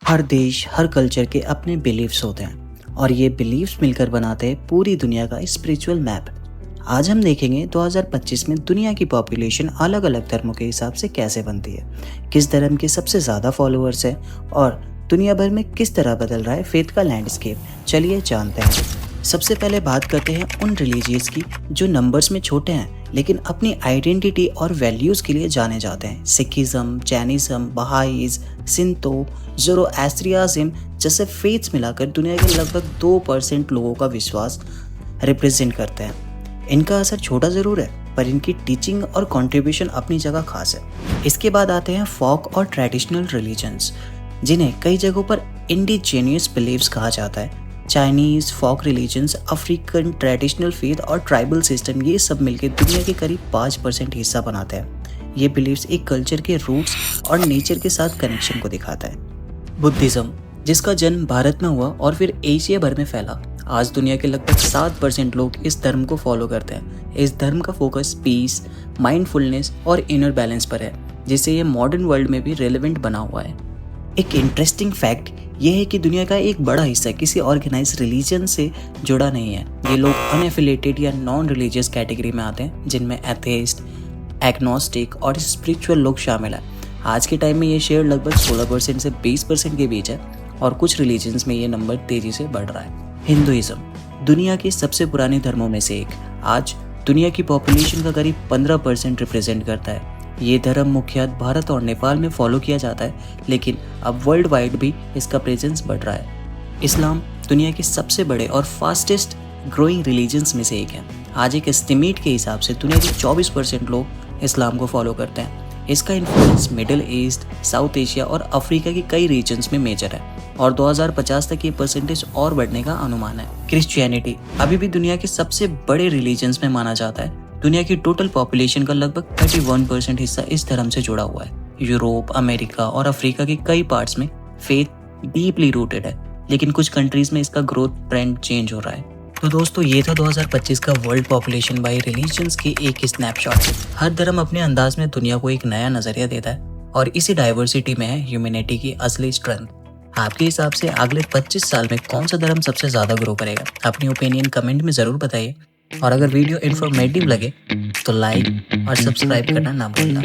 हर देश, हर कल्चर के अपने बिलीव्स होते हैं और ये बिलीव्स मिलकर बनाते हैं पूरी दुनिया का स्पिरिचुअल मैप। आज हम देखेंगे 2025 में दुनिया की पॉपुलेशन अलग अलग धर्मों के हिसाब से कैसे बनती है, किस धर्म के सबसे ज़्यादा फॉलोअर्स हैं और दुनिया भर में किस तरह बदल रहा है फेथ का लैंडस्केप। चलिए जानते हैं। सबसे पहले बात करते हैं उन रिलीजियस की जो नंबर्स में छोटे हैं लेकिन अपनी आइडेंटिटी और वैल्यूज़ के लिए जाने जाते हैं। सिखिज़म, जैनिज़्म, बहाईज़, सिंतो, ज़ोरोएस्ट्रियाज़म जैसे फेथ्स मिलाकर दुनिया के लगभग 2% लोगों का विश्वास रिप्रेजेंट करते हैं। इनका असर छोटा ज़रूर है पर इनकी टीचिंग और कंट्रीब्यूशन अपनी जगह खास है। इसके बाद आते हैं फोक और ट्रेडिशनल रिलीजन्स, जिन्हें कई जगहों पर इंडिजीनियस बिलीव्स कहा जाता है। चाइनीज़, फोक रिलीजन्स, अफ्रीकन ट्रेडिशनल फेथ और ट्राइबल सिस्टम, ये सब मिलकर दुनिया के करीब 5% हिस्सा बनाते हैं। ये बिलीव्स एक कल्चर के रूट्स और नेचर के साथ कनेक्शन को दिखाता है। बुद्धिज़्म, जिसका जन्म भारत में हुआ और फिर एशिया भर में फैला, आज दुनिया के लगभग 7% लोग इस धर्म को फॉलो करते हैं। इस धर्म का फोकस पीस, माइंडफुलनेस और इनर बैलेंस पर है, जिससे ये मॉडर्न वर्ल्ड में भी रेलेवेंट बना हुआ है। एक इंटरेस्टिंग फैक्ट यह है कि दुनिया का एक बड़ा हिस्सा किसी ऑर्गेनाइज रिलीजन से जुड़ा नहीं है। ये लोग अनएफिलेटेड या नॉन रिलीजियस कैटेगरी में आते हैं, जिनमें एथेइस्ट, एग्नोस्टिक और स्पिरिचुअल लोग शामिल हैं। आज के टाइम में ये शेयर लगभग 16% से 20% के बीच है और कुछ रिलीजन्स में ये नंबर तेजी से बढ़ रहा है। हिंदुइज्म, दुनिया के सबसे पुराने धर्मों में से एक, आज दुनिया की पॉपुलेशन का करीब 15% रिप्रेजेंट करता है। ये धर्म मुख्यतः भारत और नेपाल में फॉलो किया जाता है, लेकिन अब वर्ल्ड वाइड भी इसका प्रेजेंस बढ़ रहा है। इस्लाम दुनिया के सबसे बड़े और फास्टेस्ट ग्रोइंग रिलीजन्स में से एक है। आज एक एस्टिमेट के हिसाब से दुनिया के 24% लोग इस्लाम को फॉलो करते हैं। इसका influence middle east, south Asia और अफ्रीका के कई रीजन्स में मेजर है और 2050 तक ये परसेंटेज और बढ़ने का अनुमान है। क्रिश्चियनिटी अभी भी दुनिया के सबसे बड़े रिलीजन्स में माना जाता है। दुनिया की टोटल पॉपुलेशन का लगभग 31% हिस्सा इस धर्म से जुड़ा हुआ है। यूरोप, अमेरिका और अफ्रीका के कई पार्ट्स में फेथ डीपली रूटेड है, लेकिन कुछ कंट्रीज में इसका ग्रोथ ट्रेंड चेंज हो रहा है। तो दोस्तों, ये था 2025 का वर्ल्ड पॉपुलेशन बाय रिलीजन्स की एक स्नैपशॉट। हर धर्म अपने अंदाज में दुनिया को एक नया नजरिया देता है और इसी डाइवर्सिटी में है ह्यूमैनिटी की असली स्ट्रेंथ। आपके हिसाब से अगले 25 साल में कौन सा धर्म सबसे ज्यादा ग्रो करेगा? अपनी ओपिनियन कमेंट में जरूर बताइए और अगर वीडियो इन्फॉर्मेटिव लगे तो लाइक और सब्सक्राइब करना ना भूलना।